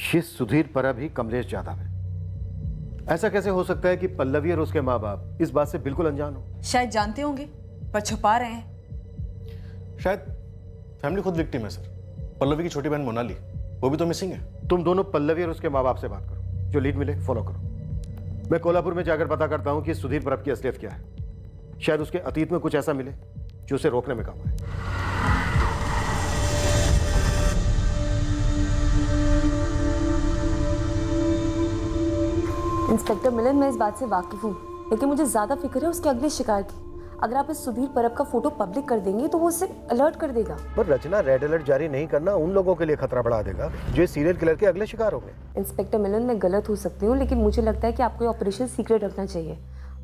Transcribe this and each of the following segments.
ये सुधीर परब ही कमलेश यादव है। ऐसा कैसे हो सकता है कि पल्लवी और उसके माँ बाप इस बात से बिल्कुल अनजान हो? शायद जानते होंगे पर छुपा रहे हैं। शायद फैमिली खुद विक्टिम है सर। पल्लवी की छोटी बहन मोनाली, वो भी तो मिसिंग है। तुम दोनों पल्लवी और उसके माँ बाप से बात करो, जो लीड मिले फॉलो करो। मैं कोल्हापुर में जाकर पता करता हूँ कि सुधीर परब की असलियत क्या है। शायद उसके अतीत में कुछ ऐसा मिले जो उसे रोकने में काम आए। इंस्पेक्टर मिलन, मैं इस बात से वाकिफ हूँ, लेकिन मुझे ज्यादा फिक्र है उसके अगले शिकार की। अगर आप इस सुधीर परब का फोटो पब्लिक कर देंगे तो वो उसे अलर्ट कर देगा। पर रचना, रेड अलर्ट जारी नहीं करना उन लोगों के लिए खतरा बढ़ा देगा जो इस सीरियल किलर के अगले शिकार होंगे। इंस्पेक्टर मिलन, मैं गलत हो सकती हूँ, लेकिन मुझे लगता है कि आपको ये ऑपरेशन सीक्रेट रखना चाहिए।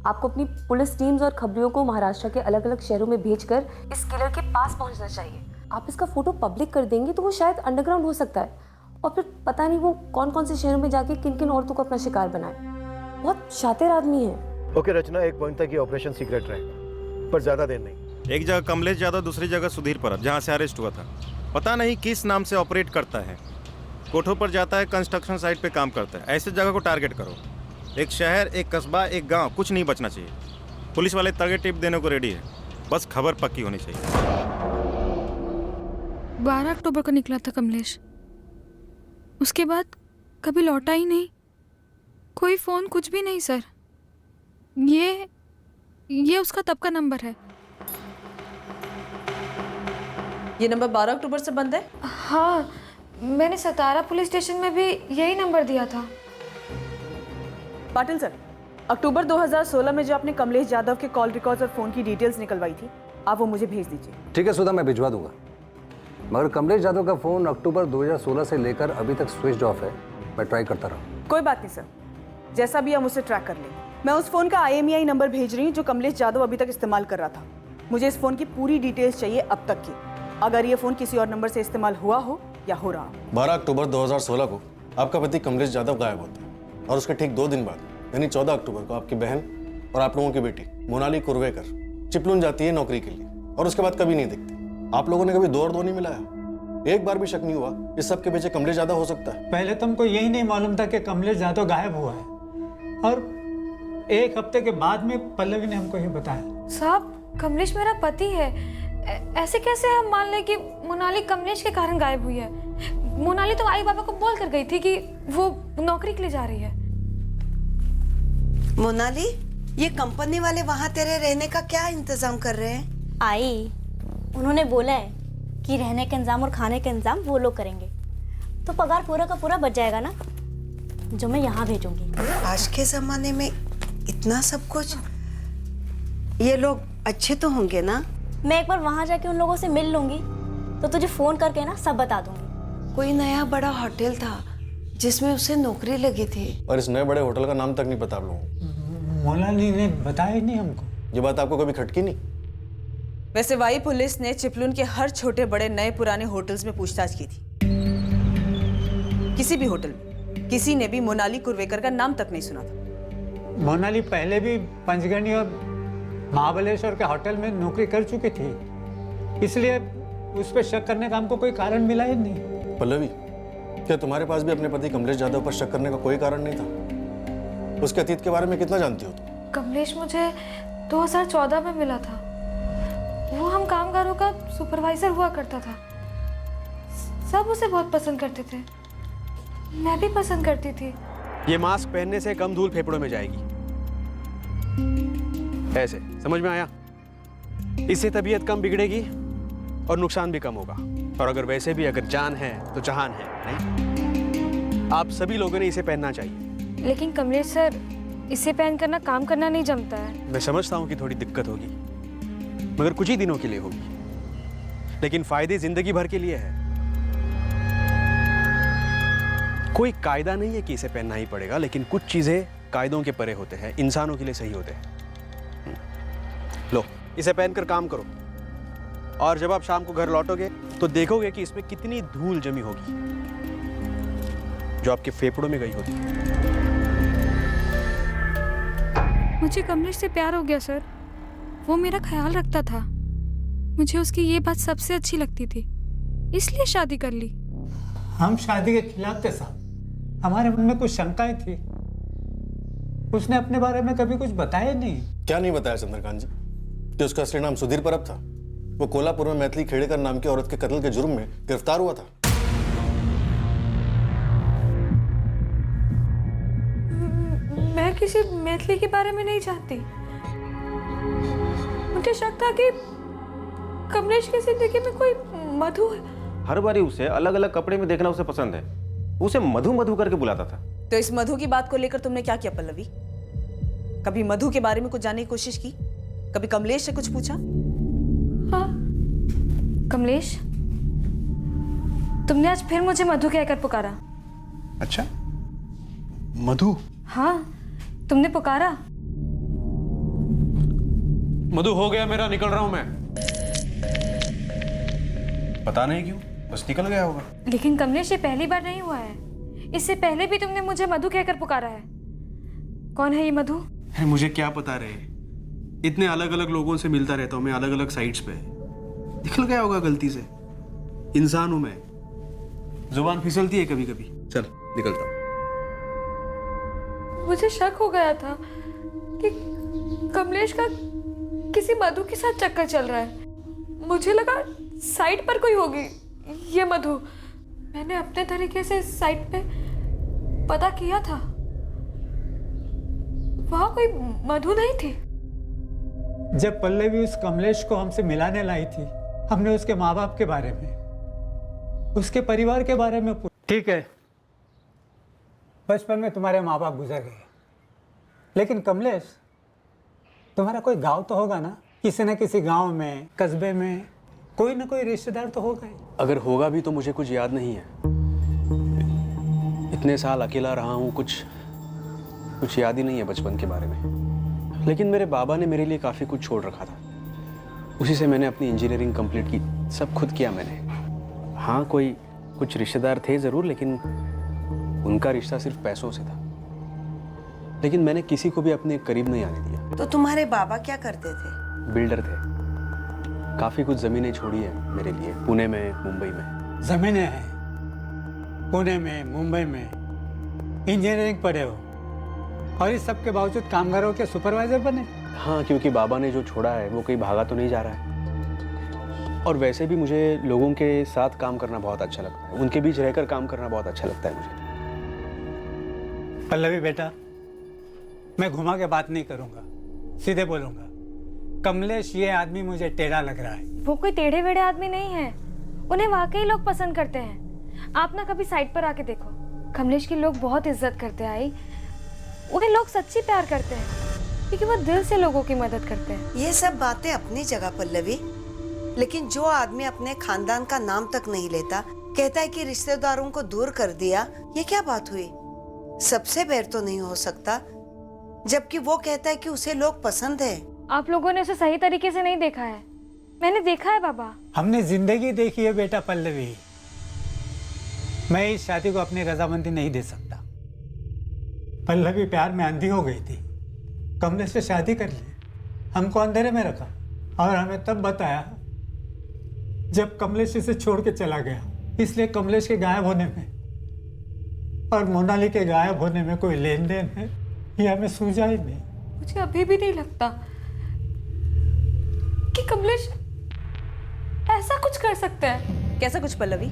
आपको अपनी पुलिस टीम्स और खबरियों को महाराष्ट्र के अलग अलग शहरों में भेजकर इस किलर के पास पहुंचना चाहिए। आप इसका फोटो पब्लिक कर देंगे तो वो शायद अंडरग्राउंड हो सकता है, और फिर पता नहीं वो कौन कौन से शहरों में जाके किन किन औरतों को अपना शिकार बनाए। बहुत शातिर आदमी है। ओके रचना, एक पॉइंट तक ये ऑपरेशन सीक्रेट रहेगा, पर ज्यादा देर नहीं। एक जगह कमलेश यादव, दूसरी जगह सुधीर परब, जहाँ से अरेस्ट हुआ था। पता नहीं किस नाम से ऑपरेट करता है। कोठों पर जाता है, कंस्ट्रक्शन साइट पे काम करता है। ऐसे जगह को टारगेट करो। एक शहर, एक कस्बा, एक गांव, कुछ नहीं बचना चाहिए। पुलिस वाले टारगेट टिप देने को रेडी है, बस खबर पक्की होनी चाहिए। 12 अक्टूबर को निकला था कमलेश, उसके बाद कभी लौटा ही नहीं। कोई फोन, कुछ भी नहीं सर। ये उसका तब का नंबर है। ये नंबर 12 अक्टूबर से बंद है? हाँ, मैंने सतारा पुलिस स्टेशन में भी यही नंबर दिया था। पाटिल सर, अक्टूबर 2016 में जो आपने कमलेश यादव के कॉल रिकॉर्ड्स और फोन की डिटेल्स निकलवाई थी, आप वो मुझे भेज दीजिए। ठीक है सुधा, मैं भिजवा दूंगा। मगर कमलेश यादव का फोन अक्टूबर 2016 से लेकर अभी तक स्विच ऑफ है। मैं ट्राई करता रहा। कोई बात नहीं सर, जैसा भी हम उसे ट्रैक कर लेंगे। मैं उस फोन का IMEI नंबर भेज रही हूँ जो कमलेश यादव अभी तक इस्तेमाल कर रहा था। मुझे इस फोन की पूरी डिटेल्स चाहिए अब तक की, अगर ये फोन किसी और नंबर से इस्तेमाल हुआ हो या हो रहा हो। 12 अक्टूबर 2016 को आपका पति कमलेश यादव गायब होता है और उसके ठीक 2 दिन बाद यानी 14 अक्टूबर को आपकी बहन और आप लोगों की बेटी मोनाली कुर्वेकर चिपलून जाती है नौकरी के लिए, और उसके बाद कभी नहीं दिखती। आप लोगों ने कभी दो और दो नहीं मिलाया? एक बार भी शक नहीं हुआ इस सब के पीछे कमलेश यादव हो सकता है? पहले तो हमको यही नहीं मालूम था कि कमलेश यादव गायब हुआ है, और 1 हफ्ते के बाद में पल्लवी ने हमको ये बताया। साहब, कमलेश मेरा पति है, ऐसे कैसे हम मान लें कि मोनाली कमलेश के कारण गायब हुई है? मोनाली तो आई बाबा को बोल कर गई थी कि वो नौकरी के लिए जा रही है। मोनाली, ये कंपनी वाले वहाँ तेरे रहने का क्या इंतजाम कर रहे हैं? आई, उन्होंने बोला है कि रहने का इंतजाम और खाने का इंतजाम वो लोग करेंगे, तो पगार पूरा का पूरा बच जाएगा ना, जो मैं यहाँ भेजूंगी। आज के जमाने में इतना सब कुछ। ये लोग अच्छे तो होंगे ना? मैं एक बार वहाँ जाके उन लोगों से मिल लूंगी तो तुझे फोन करके ना सब बता दूंगी। कोई नया बड़ा होटल था जिसमें उसे नौकरी लगी थी, और इस नए बड़े होटल का नाम तक नहीं पता आप लोगों को। मोनाली ने बताया ही नहीं हमको। ये बात आपको कभी खटकी नहीं? वैसे वाई पुलिस ने चिपलून के हर छोटे बड़े नए पुराने होटल्स में पूछताछ की थी। किसी भी होटल में किसी ने भी मोनाली कुर्वेकर का नाम तक नहीं सुना था। मोनाली पहले भी पंचगनी और महाबलेश्वर के होटल में नौकरी कर चुकी थी, इसलिए उस पर शक करने का हमको कोई कारण मिला ही नहीं। पल्लवी, क्या तुम्हारे पास भी अपने पति कमलेश यादव पर शक करने का कोई कारण नहीं था? उसके अतीत के बारे में कितना जानती हो तुम? कमलेश मुझे 2014 में मिला था। वो हम कामगारों का सुपरवाइजर हुआ करता था। सब उसे बहुत पसंद करते थे, मैं भी पसंद करती थी। ये मास्क पहनने से कम धूल फेफड़ों में जाएगी। ऐसे समझ में आया? इससे तबीयत कम बिगड़ेगी और नुकसान भी कम होगा। और अगर वैसे भी अगर जान है तो जहान है, नहीं? आप सभी लोगों ने इसे पहनना चाहिए। लेकिन कमलेश सर, इसे पहन कर ना काम करना नहीं जमता है। मैं समझता हूँ कि थोड़ी दिक्कत होगी, मगर कुछ ही दिनों के लिए होगी, लेकिन फायदे जिंदगी भर के लिए है। कोई कायदा नहीं है कि इसे पहनना ही पड़ेगा, लेकिन कुछ चीजें कायदों के परे होते हैं, इंसानों के लिए सही होते हैं। लो, इसे पहनकर काम करो, और जब आप शाम को घर लौटोगे तो देखोगे कि इसमें कितनी धूल जमी होगी जो आपके फेफड़ों में गई होती है। मुझे कमलेश से प्यार हो गया सर। वो मेरा ख्याल रखता था, मुझे उसकी ये बात सबसे अच्छी लगती थी, इसलिए शादी कर ली। हम शादी के खिलाफ थे साहब, हमारे मन में कुछ शंकाएं थी। उसने अपने बारे में कभी कुछ बताया नहीं। क्या नहीं बताया चंद्रकांत जी कि उसका असली नाम सुधीर परब था? वो कोल्हापुर में मैथिली खेड़ेकर नाम की औरत के कत्ल के जुर्म में गिरफ्तार हुआ था। मैं किसी मैथिली के बारे में नहीं जानती। मुझे शक था कि कमलेश की जिंदगी में कोई मधु है। हर बारी उसे अलग अलग कपड़े में देखना उसे पसंद है। उसे मधु मधु करके बुलाता था। तो इस मधु की बात को लेकर तुमने क्या किया पल्लवी? कभी मधु के बारे में कुछ जानने की कोशिश की? कभी कमलेश से कुछ पूछा? हाँ, कमलेश, तुमने आज फिर मुझे मधु कहकर पुकारा। अच्छा, मधु? हाँ, तुमने पुकारा। मधु, हो गया मेरा, निकल रहा हूं मैं। पता नहीं क्यों, बस निकल गया होगा। लेकिन कमलेश, ये पहली बार नहीं हुआ है। इससे पहले भी तुमने मुझे मधु कहकर पुकारा है। कौन है ये मधु? अरे मुझे क्या पता रहे, इतने अलग अलग लोगों से मिलता रहता हूँ मैं, अलग अलग साइट्स पे। निकल गया होगा गलती से। इंसान हूं मैं, जुबान फिसलती है कभी कभी। चल निकलता हूं। मुझे शक हो गया था कि कमलेश का किसी मधु के साथ चक्कर चल रहा है। मुझे लगा साइट पर कोई होगी ये मधु। मैंने अपने तरीके से साइट पे पता किया था, वहां कोई मधु नहीं थी। जब पल्लवी उस कमलेश को हमसे मिलाने लाई थी, हमने उसके माँ बाप के बारे में, उसके परिवार के बारे में पूछा। ठीक है, बचपन में तुम्हारे माँ बाप गुजर गए, लेकिन कमलेश, तुम्हारा कोई गांव तो होगा ना? किसी न किसी गांव में, कस्बे में कोई ना कोई रिश्तेदार तो होगा ही। अगर होगा भी तो मुझे कुछ याद नहीं है। इतने साल अकेला रहा हूँ, कुछ याद ही नहीं है बचपन के बारे में। लेकिन मेरे बाबा ने मेरे लिए काफ़ी कुछ छोड़ रखा था। उसी से मैंने अपनी इंजीनियरिंग कंप्लीट की, सब खुद किया मैंने। हाँ, कुछ रिश्तेदार थे ज़रूर, लेकिन उनका रिश्ता सिर्फ पैसों से था। लेकिन मैंने किसी को भी अपने करीब नहीं आने दिया। तो तुम्हारे बाबा क्या करते थे? बिल्डर थे। काफ़ी कुछ ज़मीनें छोड़ी है मेरे लिए, पुणे में, मुंबई में। ज़मीनें हैं पुणे में, मुंबई में, इंजीनियरिंग पढ़े हो और इस सब के बावजूद कामगारों के सुपरवाइजर बने। हाँ, क्योंकि बाबा ने जो छोड़ा है वो कहीं भागा तो नहीं जा रहा है। और वैसे भी मुझे लोगों के साथ काम करना बहुत अच्छा लगता है, उनके बीच रहकर काम करना बहुत अच्छा लगता है मुझे। पल्लवी बेटा, मैं घुमा के बात नहीं करूंगा, सीधे बोलूंगा। कमलेश ये आदमी मुझे टेढ़ा लग रहा है। वो कोई टेढ़े वेढ़े आदमी नहीं है, उन्हें वाकई लोग पसंद करते हैं। आप ना कभी साइट पर आके देखो, कमलेश की लोग बहुत इज्जत करते हैं। आई, उन्हें लोग सच्ची प्यार करते हैं क्योंकि वो दिल से लोगों की मदद करते हैं। ये सब बातें अपनी जगह पल्लवी, लेकिन जो आदमी अपने खानदान का नाम तक नहीं लेता, कहता है कि रिश्तेदारों को दूर कर दिया, ये क्या बात हुई? सबसे बैर तो नहीं हो सकता, जबकि वो कहता है कि उसे लोग पसंद है। आप लोगों ने उसे सही तरीके से नहीं देखा है। मैंने देखा है बाबा। हमने जिंदगी देखी है बेटा पल्लवी। मैं इस शादी को अपनी रजामंदी नहीं दे सकता। पल्लवी प्यार में अंधी हो गई थी, कमलेश से शादी कर ली, हमको अंधेरे में रखा और हमें तब बताया जब कमलेश इसे छोड़ के चला गया। इसलिए कमलेश के गायब होने में और मोनाली के गायब होने में कोई लेन देन है, ये हमें सूझा ही नहीं। मुझे अभी भी नहीं लगता कि कमलेश ऐसा कुछ कर सकता है। कैसा कुछ पल्लवी?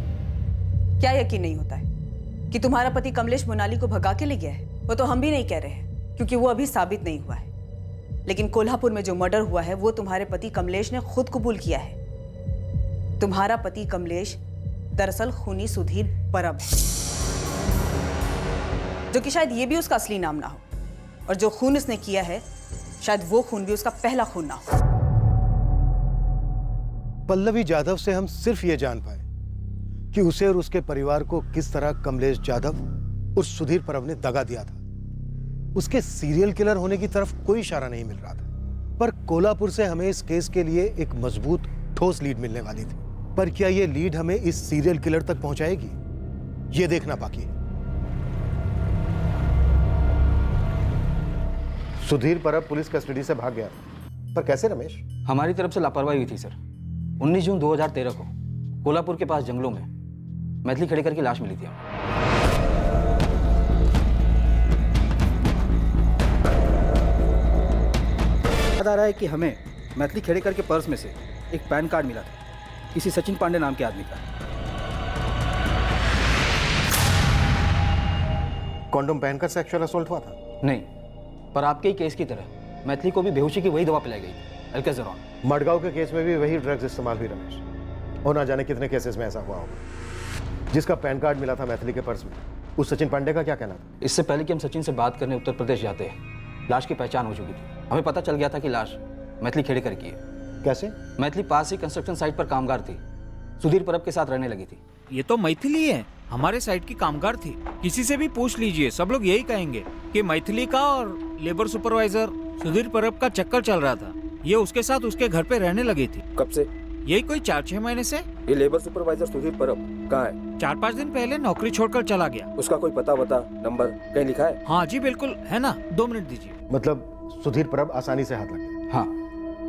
क्या यकीन नहीं होता है कि तुम्हारा पति कमलेश मोनाली को भगा के ले गया है? वो तो हम भी नहीं कह रहे हैं, क्योंकि वो अभी साबित नहीं हुआ है। लेकिन कोल्हापुर में जो मर्डर हुआ है वो तुम्हारे पति कमलेश ने खुद कबूल किया है। तुम्हारा पति कमलेश दरअसल खूनी सुधीर परब है, जो कि शायद ये भी उसका असली नाम ना हो, और जो खून उसने किया है शायद वो खून भी उसका पहला खून ना हो। पल्लवी जाधव से हम सिर्फ ये जान पाए कि उसे और उसके परिवार को किस तरह कमलेश जाधव और सुधीर परब ने दगा दिया था। उसके सीरियल किलर होने की तरफ कोई इशारा नहीं मिल रहा था, पर कोल्हापुर से हमें इस केस के लिए एक मजबूत ठोस लीड मिलने वाली थी। पर क्या ये लीड हमें इस सीरियल किलर तक पहुंचाएगी, ये देखना बाकी है। सुधीर परब पुलिस कस्टडी से भाग गया, पर कैसे रमेश? हमारी तरफ से लापरवाही हुई थी सर। 19 जून 2013 को कोल्हापुर के पास जंगलों में मैथिली खेड़ेकर की लाश मिली थी। याद आ रहा है कि हमें मैथिली खेड़ेकर के पर्स में से एक पैन कार्ड मिला था किसी सचिन पांडे नाम के आदमी का। कॉन्डोम पहनकर सेक्सुअल असॉल्ट हुआ था? नहीं, पर आपके ही केस की तरह मैथिली को भी बेहोशी की वही दवा पिलाई गई थी, एल्केजरॉन। मडगांव के केस में भी वही ड्रग्स इस्तेमाल हुई रमेश, और ना जाने कितने केसेस में ऐसा हुआ होगा। जिसका पैन कार्ड मिला था मैथिली के पर्स में, उस सचिन पांडे का क्या कहना था? इससे पहले कि हम सचिन से बात करने उत्तर प्रदेश जाते हैं, लाश की पहचान हो चुकी थी। हमें पता चल गया था कि लाश मैथिली खेड़ेकर की है। कैसे? मैथिली पास ही कंस्ट्रक्शन साइट पर कामगार थी, सुधीर परब के साथ रहने लगी थी। ये तो मैथिली है, हमारे साइट की कामगार थी। किसी से भी पूछ लीजिए, सब लोग यही कहेंगे कि मैथिली का और लेबर सुपरवाइजर सुधीर परब का चक्कर चल रहा था। ये उसके साथ उसके घर पे रहने लगी थी। कब से? यही कोई 4-6 महीने से। ये लेबर सुपरवाइजर सुधीर परब कहाँ है? 4-5 दिन पहले नौकरी छोड़कर चला गया। उसका कोई पता नंबर कहीं लिखा है? हाँ जी बिल्कुल है ना, 2 मिनट दीजिए। मतलब सुधीर परब आसानी से हाथ लग गया? हाँ,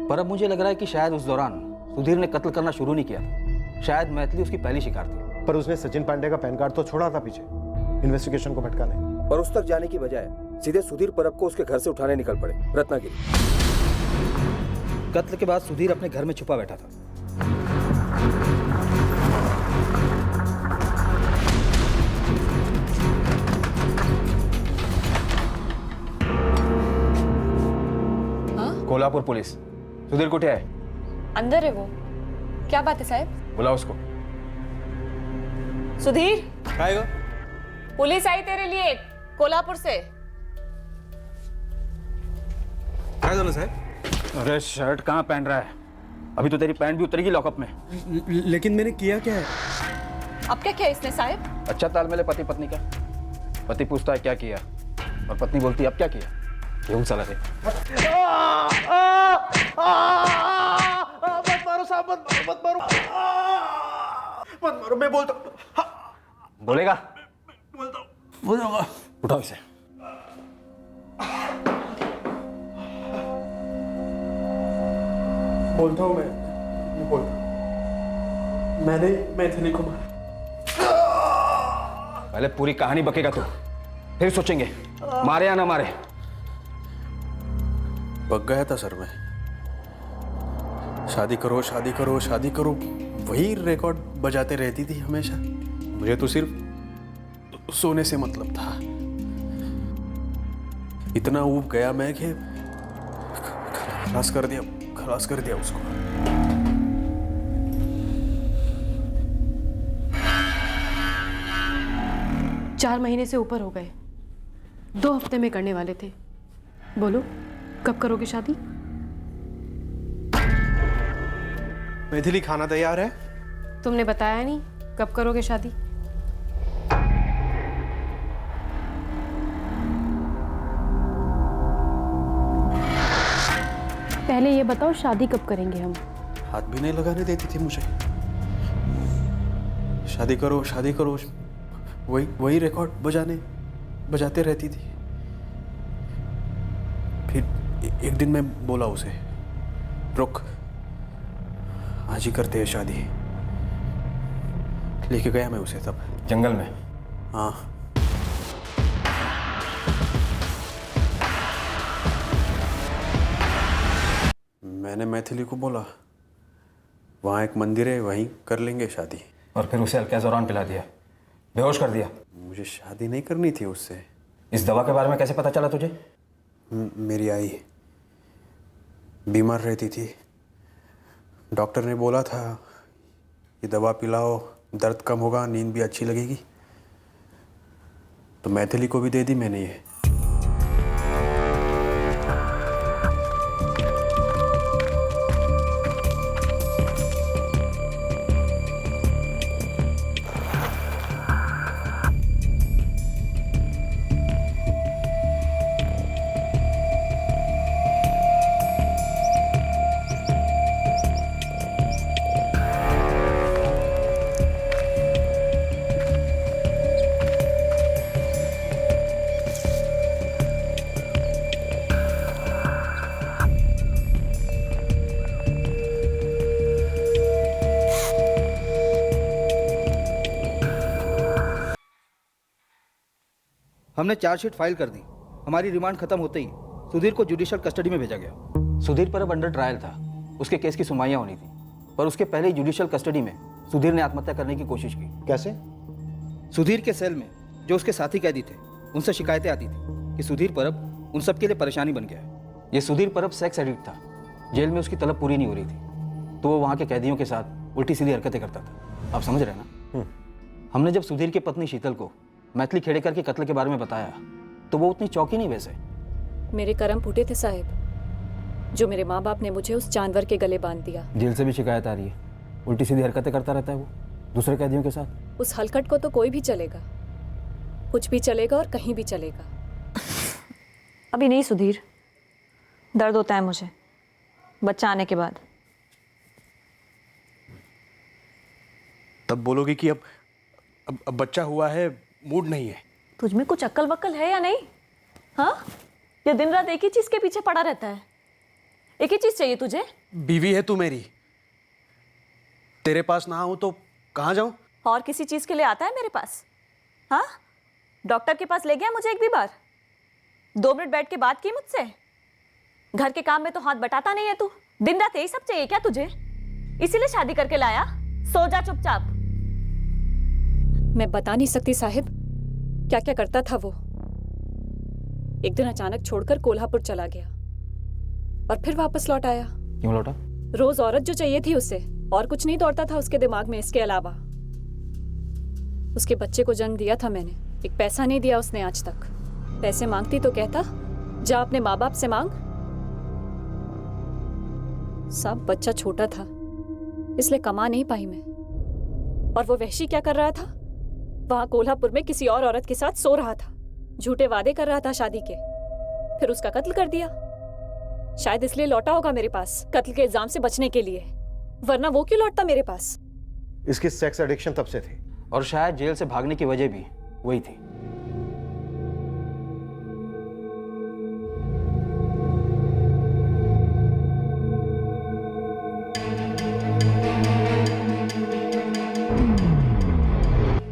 पर अब मुझे लग रहा है कि शायद उस दौरान सुधीर ने कत्ल करना शुरू नहीं किया था। शायद मैथिली उसकी पहली शिकार थी। पर उसने सचिन पांडे का पैन कार्ड तो छोड़ा था पीछे, इन्वेस्टिगेशन को भटकाने। पर उस तक जाने की बजाय सीधे सुधीर परब को उसके घर से उठाने निकल पड़े रत्नागिरी। कत्ल के बाद सुधीर अपने घर में छुपा बैठा था। कोल्हापुर पुलिस सुधीर कुठे है? अंदर है वो। क्या बात है साहब? बुलाओ उसको। सुधीर, आएगा? पुलिस आई तेरे लिए कोल्हापुर से। क्या जाना साहब? अरे शर्ट कहाँ पहन रहा है? अभी तो तेरी पैंट भी उतरेगी लॉकअप में। लेकिन मैंने किया क्या है? अब क्या किया इसने साहब? अच्छा तालमेल है पति पत्नी का। पति पूछता है क्या किया, और पत्नी बोलती है अब क्या किया। यूं साला थे। मत मारो साहब, मत मारो, मत मारो। मैं बोलता हूँ। बोलेगा? बोलूंगा। उठाओ इसे। बोलता हूँ मैं बोलता हूँ। मैंने मैथिली को मारा। पहले पूरी कहानी बकेगा तू, फिर सोचेंगे मारे या ना मारे। बक गया था सर मैं। शादी करो शादी करो शादी करो, वही रिकॉर्ड बजाते रहती थी हमेशा। मुझे तो सिर्फ सोने से मतलब था। इतना ऊब गया मैं कि खलास कर दिया उसको। चार महीने से ऊपर हो गए, 2 हफ्ते में करने वाले थे। बोलो कब करोगे शादी? मैथिली खाना तैयार है? तुमने बताया नहीं कब करोगे शादी। पहले ये बताओ शादी कब करेंगे हम? हाथ भी नहीं लगाने देती थी मुझे। शादी करो वही रिकॉर्ड बजाते रहती थी। फिर एक दिन मैं बोला उसे, रुक आज ही करते हैं शादी। लेके गया मैं उसे तब जंगल में। हाँ, मैंने मैथिली को बोला वहाँ एक मंदिर है, वहीं कर लेंगे शादी। और फिर उसे अल्केज़ोरान पिला दिया, बेहोश कर दिया। मुझे शादी नहीं करनी थी उससे। इस दवा के बारे में कैसे पता चला तुझे? मेरी आई बीमार रहती थी, डॉक्टर ने बोला था ये दवा पिलाओ, दर्द कम होगा, नींद भी अच्छी लगेगी। तो मैथिली को भी दे दी मैंने ये। हमने चार्जशीट फाइल कर दी। हमारी रिमांड खत्म होते ही सुधीर को जुडिशियल कस्टडी में भेजा गया। सुधीर परब अंडर ट्रायल था, उसके केस की सुनवाइयाँ होनी थी, पर उसके पहले ही जुडिशियल कस्टडी में सुधीर ने आत्महत्या करने की कोशिश की। कैसे? सुधीर के सेल में जो उसके साथी कैदी थे, उनसे शिकायतें आती थी कि सुधीर परब उन सब के लिए परेशानी बन गया है। ये सुधीर परब सेक्स एडिक्ट था, जेल में उसकी तलब पूरी नहीं हो रही थी, तो वो वहाँ के कैदियों के साथ उल्टी सीधी हरकतें करता था। आप समझ रहे हैं ना? हमने जब सुधीर की पत्नी शीतल को मैथिली खेड़ेकर के कत्ल के बारे में बताया तो वो उतनी चौंकी नहीं वैसे। मेरे कर्म फूटे थे साहिब, जो मेरे माँ बाप ने मुझे उस जानवर के गले बांध दिया। जेल से भी शिकायत आ रही है, उल्टी सीधी हरकतें करता रहता है वो दूसरे कैदियों के साथ। उस हलकट को तो कोई भी चलेगा, कुछ भी चलेगा और कहीं भी चलेगा। अभी नहीं सुधीर, दर्द होता है मुझे बच्चा आने के बाद। तब बोलोगे कि अब बच्चा हुआ है, मूड नहीं है। तुझ में कुछ अक्ल वक्ल है या नहीं? हाँ, ये दिन रात एक ही चीज के पीछे पड़ा रहता है। एक ही चीज चाहिए तुझे। बीवी है तू मेरी, तेरे पास ना हूं तो कहाँ जाऊं? और किसी चीज के लिए आता है मेरे पास? हाँ, डॉक्टर के पास ले गया मुझे एक भी बार? 2 मिनट बैठ के बात की मुझसे? घर के काम में तो हाथ बटाता नहीं है तू। दिन रात यही सब चाहिए क्या तुझे? इसीलिए शादी करके लाया? सो जा चुपचाप। मैं बता नहीं सकती साहिब क्या क्या करता था वो। एक दिन अचानक छोड़कर कोल्हापुर चला गया और फिर वापस लौट आया। क्यों लौटा? रोज औरत जो चाहिए थी उसे, और कुछ नहीं दौड़ता था उसके दिमाग में इसके अलावा। उसके बच्चे को जन्म दिया था मैंने, एक पैसा नहीं दिया उसने आज तक। पैसे मांगती तो कहता जा अपने माँ बाप से मांग। सब बच्चा छोटा था इसलिए कमा नहीं पाई मैं। और वो वहशी क्या कर रहा था? वहां कोल्हापुर में किसी और औरत के साथ सो रहा था, झूठे वादे कर रहा था शादी के, फिर उसका कत्ल कर दिया। शायद इसलिए लौटा होगा मेरे पास, कत्ल के इल्जाम से बचने के लिए, वरना वो क्यों लौटता मेरे पास? इसकी सेक्स एडिक्शन तब से थी, और शायद जेल से भागने की वजह भी वही थी।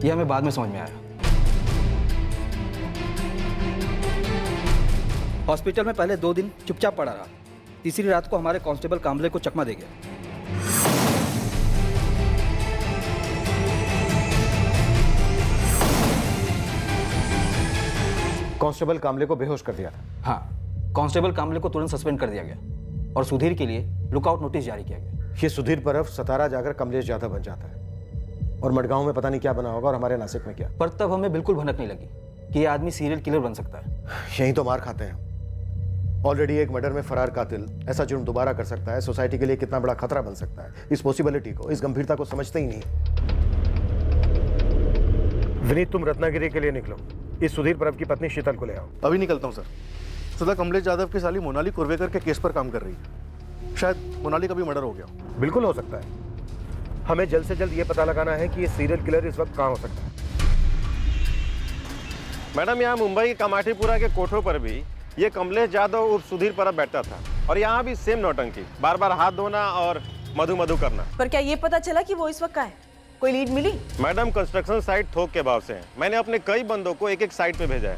यह हमें बाद में समझ में आया। हॉस्पिटल में पहले 2 दिन चुपचाप पड़ा रहा, तीसरी रात को हमारे कांस्टेबल कांबले को चकमा दे गया। कांस्टेबल कामले को बेहोश कर दिया था। हाँ, कांस्टेबल कामले को तुरंत सस्पेंड कर दिया गया और सुधीर के लिए लुकआउट नोटिस जारी किया गया। ये सुधीर परब सतारा जाकर कमलेश यादव बन जाता है, और मडगांव में पता नहीं क्या बना होगा, और हमारे नासिक में क्या। पर तब हमें बिल्कुल भनक नहीं लगी कि ये आदमी सीरियल किलर बन सकता है। यही तो मार खाते हैं। ऑलरेडी एक मर्डर में फरार कातिल ऐसा जुर्म दोबारा कर सकता है, सोसाइटी के लिए कितना बड़ा खतरा बन सकता है। इस पॉसिबिलिटी को, इस गंभीरता को समझते ही नहीं। विनीत, तुम रत्नागिरी के लिए निकलो, इस सुधीर परब की पत्नी शीतल को ले आओ। अभी निकलता हूँ सर। सदा कमलेश यादव की साली मोनाली कुर्वेकर के केस पर काम कर रही है। शायद मोनाली का भी मर्डर हो गया। बिल्कुल हो सकता है। हमें जल्द से जल्द ये पता लगाना है कि ये सीरियल किलर इस वक्त कहाँ हो सकता है। मैडम, यहाँ मुंबई के कामाठीपुरा के कोठों पर भी ये कमलेश यादव उर्फ सुधीर परब बैठता था, और यहाँ भी सेम नौटंकी, बार बार हाथ धोना और मधु मधु करना। पर क्या ये पता चला कि वो इस वक्त कहाँ है? कोई लीड मिली? मैडम, कंस्ट्रक्शन साइट थोक के भाव से है। मैंने अपने कई बंदों को एक एक साइट पे भेजा है।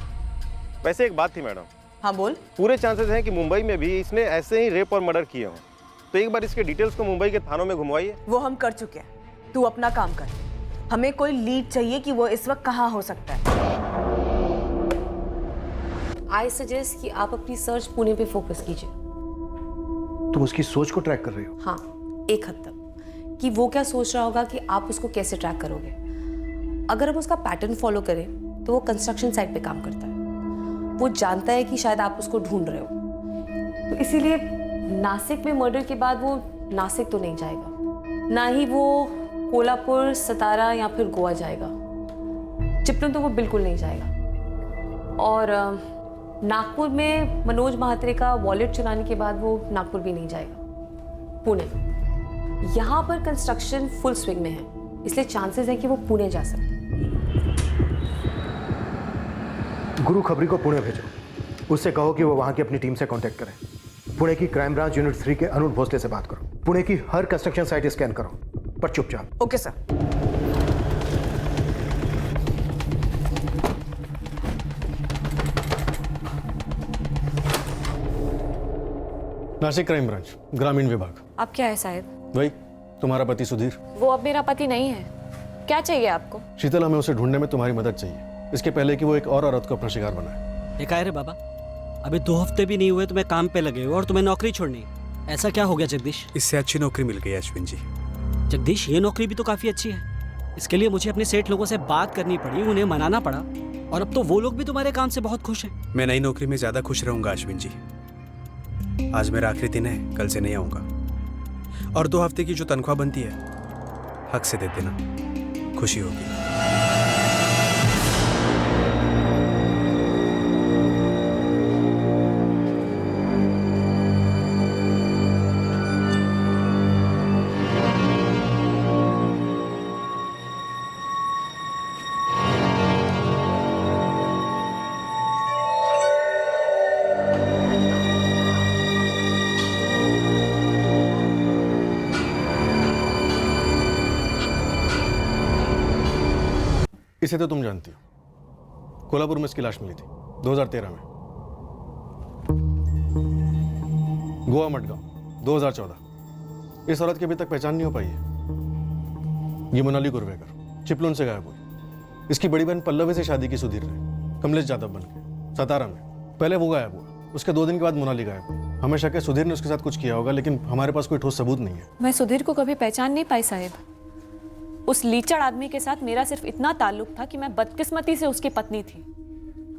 वैसे एक बात थी मैडम। हाँ बोल। पूरे चांसेस हैं कि मुंबई में भी इसने ऐसे ही रेप और मर्डर किए हों, तो एक बार इसके डिटेल्स को मुंबई के थानों में घुमवाइए। वो हम कर चुके हैं, तू अपना काम कर। हमें कोई लीड चाहिए कि वो इस वक्त कहाँ हो सकता है। आई सजेस्ट कि आप अपनी सर्च पुणे पे फोकस कीजिए। तुम उसकी सोच को ट्रैक कर रही हो? हाँ, एक हद तक, कि वो क्या सोच रहा होगा कि आप उसको कैसे ट्रैक करोगे। अगर हम उसका पैटर्न फॉलो करें तो वो कंस्ट्रक्शन साइट पे काम करता है। वो जानता है कि शायद आप उसको ढूंढ रहे हो, तो इसीलिए नासिक में मर्डर के बाद वो नासिक तो नहीं जाएगा, ना ही वो कोल्हापुर, सतारा या फिर गोवा जाएगा। चिपळूण तो वो बिल्कुल नहीं जाएगा। और नागपुर में मनोज महात्रे का वॉलेट चुराने के बाद वो नागपुर भी नहीं जाएगा। पुणे, यहाँ पर कंस्ट्रक्शन फुल स्विंग में है, इसलिए चांसेस है कि वो पुणे जा सकते हैं। गुरु खबरी को पुणे भेजो, उससे कहो कि वो वहां की अपनी टीम से कांटेक्ट करें। पुणे की क्राइम ब्रांच यूनिट 3 के अनुज भोसले से बात करो। पुणे की हर कंस्ट्रक्शन साइट स्कैन करो, पर चुपचाप। Okay sir. Nashik crime branch, ग्रामीण विभाग। आप क्या है साहब? वही तुम्हारा पति सुधीर। वो अब मेरा पति नहीं है। क्या चाहिए आपको? शीतल, हमें उसे ढूंढने में तुम्हारी मदद चाहिए, इसके पहले कि वो एक और औरत को अपना शिकार बनाए। ये काय रे बाबा, अभी 2 हफ्ते भी नहीं हुए तुम्हें काम पे लगे हो और तुम्हें नौकरी छोड़नी। ऐसा क्या हो गया जगदीश? इससे अच्छी नौकरी मिल गई अश्विन जी। जगदीश, ये नौकरी भी तो काफी अच्छी है। इसके लिए मुझे अपने सेठ लोगों से बात करनी पड़ी, उन्हें मनाना पड़ा, और अब तो वो लोग भी तुम्हारे काम से बहुत खुश हैं। मैं नई नौकरी में ज्यादा खुश रहूंगा अश्विन जी। आज मेरा आखिरी दिन है, कल से नहीं आऊंगा। और 2 हफ्ते की जो तनख्वाह बनती है हक से दे देना, खुशी होगी। इसे तो तुम जानती हो, कोल्हापुर में इसकी लाश मिली थी 2013 में। गोवा मडगांव 2014। इस औरत की अभी तक पहचान नहीं हो पाई है। ये मोनाली कुर्वेकर चिपलून से गायब हुई। इसकी बड़ी बहन पल्लवी से शादी की सुधीर ने, कमलेश यादव बन के, सतारा में। पहले वो गायब हुआ, उसके 2 दिन के बाद मोनाली गायब हुई। हमें शक है सुधीर ने उसके साथ कुछ किया होगा, लेकिन हमारे पास कोई ठोस सबूत नहीं है। मैं सुधीर को कभी पहचान नहीं पाई साहब। उस लीचड़ आदमी के साथ मेरा सिर्फ इतना ताल्लुक था कि मैं बदकिस्मती से उसकी पत्नी थी,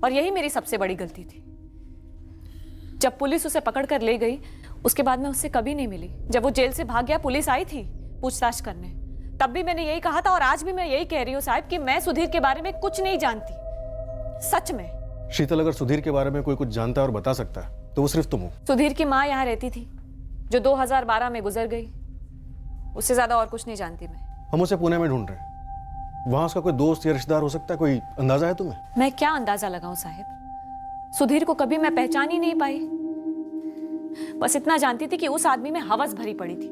और यही मेरी सबसे बड़ी गलती थी। जब पुलिस उसे पकड़ कर ले गई, उसके बाद मैं उससे कभी नहीं मिली। जब वो जेल से भाग गया, पुलिस आई थी पूछताछ करने, तब भी मैंने यही कहा था, और आज भी मैं यही कह रही हूँ साहब कि मैं सुधीर के बारे में कुछ नहीं जानती, सच में। शीतल, अगर सुधीर के बारे में कोई कुछ जानता है और बता सकता है तो वो सिर्फ तुम हो। सुधीर की माँ यहाँ रहती थी, जो 2012 में गुजर गई। उससे ज्यादा और कुछ नहीं जानती मैं। हम उसे पुणे में ढूंढ रहे हैं। वहां उसका कोई दोस्त या रिश्तेदार हो सकता है, कोई अंदाजा है तुम्हें? मैं क्या अंदाजा लगाऊं साहब, सुधीर को कभी मैं पहचान ही नहीं पाई। बस इतना जानती थी कि उस आदमी में हवस भरी पड़ी थी,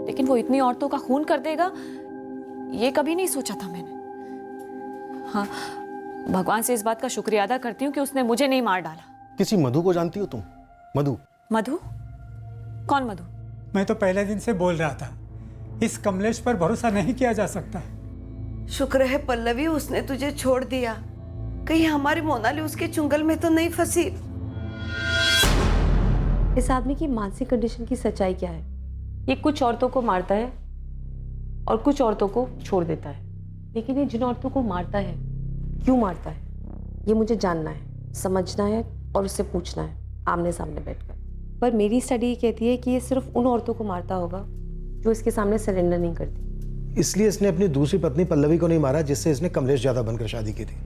लेकिन वो इतनी औरतों का खून कर देगा, ये कभी नहीं सोचा था मैंने। हाँ, भगवान से इस बात का शुक्रिया अदा करती हूँ कि उसने मुझे नहीं मार डाला। किसी मधु को जानती हो तुम? मधु? मधु? कौन मधु? मैं तो पहले दिन से बोल रहा था, इस कमलेश पर भरोसा नहीं किया जा सकता। शुक्र है पल्लवी, उसने तुझे छोड़ दिया। कहीं हमारी मोनाली उसके चुंगल में तो नहीं फंसी। इस आदमी की मानसिक कंडीशन की सच्चाई क्या है? ये कुछ औरतों को मारता है और कुछ औरतों को छोड़ देता है, लेकिन ये जिन औरतों को मारता है, क्यों मारता है, ये मुझे जानना है, समझना है और उससे पूछना है आमने सामने बैठकर। पर मेरी स्टडी कहती है कि ये सिर्फ उन औरतों को मारता होगा जो इसके सामने सरेंडर नहीं करती। इसलिए इसने अपनी दूसरी पत्नी पल्लवी को नहीं मारा, जिससे इसने कमलेश यादव बनकर शादी की थी।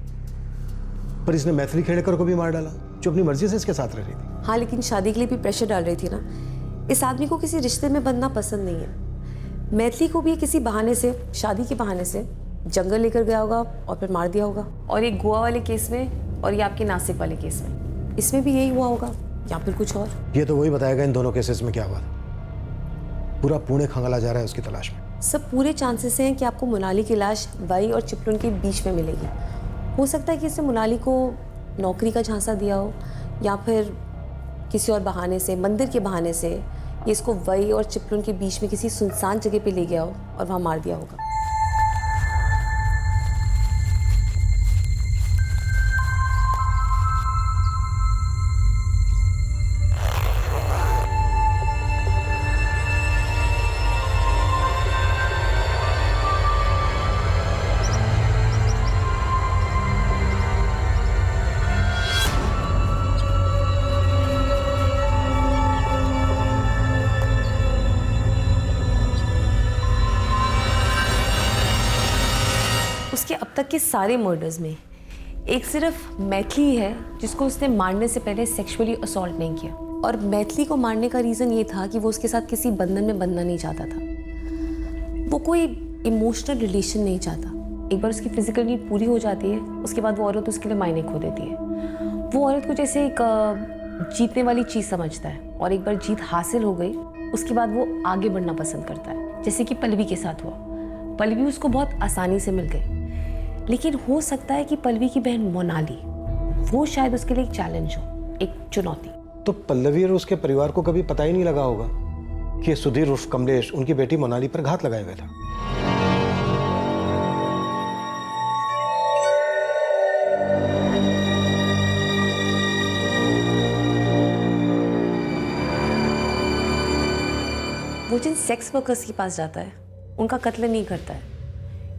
पर इसने मैथिली खेड़ेकर को भी मार डाला, जो अपनी मर्जी से इसके साथ रह रही थी। हाँ, लेकिन शादी के लिए भी प्रेशर डाल रही थी ना। इस आदमी को किसी रिश्ते में बंधना पसंद नहीं है। मैथिली को भी किसी बहाने से, शादी के बहाने से जंगल लेकर गया होगा और फिर मार दिया होगा। और ये गोवा वाले केस में और ये आपके नासिक वाले केस में, इसमें भी यही हुआ होगा या फिर कुछ और। ये तो वही बताएगा इन दोनों केसेस में क्या हुआ। पूरा पुणे खंगाला जा रहा है उसकी तलाश में। सब पूरे चांसेस हैं कि आपको मोनाली की लाश वाई और चिपलून के बीच में मिलेगी। हो सकता है कि इसने मोनाली को नौकरी का झांसा दिया हो, या फिर किसी और बहाने से, मंदिर के बहाने से ये इसको वाई और चिपलून के बीच में किसी सुनसान जगह पे ले गया हो और वहाँ मार दिया होगा। उसके अब तक के सारे मर्डर्स में एक सिर्फ मैथिली है जिसको उसने मारने से पहले सेक्सुअली असॉल्ट नहीं किया। और मैथिली को मारने का रीज़न ये था कि वो उसके साथ किसी बंधन में बंधना नहीं चाहता था। वो कोई इमोशनल रिलेशन नहीं चाहता। एक बार उसकी फिजिकल नीड पूरी हो जाती है, उसके बाद वो औरत उसके लिए मायने खो देती है। वो औरत को जैसे एक जीतने वाली चीज़ समझता है, और एक बार जीत हासिल हो गई उसके बाद वो आगे बढ़ना पसंद करता है, जैसे कि पल्लवी के साथ हुआ। पल्लवी उसको बहुत आसानी से मिल गई, लेकिन हो सकता है कि पल्लवी की बहन मोनाली, वो शायद उसके लिए एक चैलेंज हो, एक चुनौती। तो पल्लवी और उसके परिवार को कभी पता ही नहीं लगा होगा कि ये सुधीर उर्फ कमलेश उनकी बेटी मोनाली पर घात लगाए हुए था। वो जिन सेक्स वर्कर्स के पास जाता है उनका कत्ल नहीं करता है,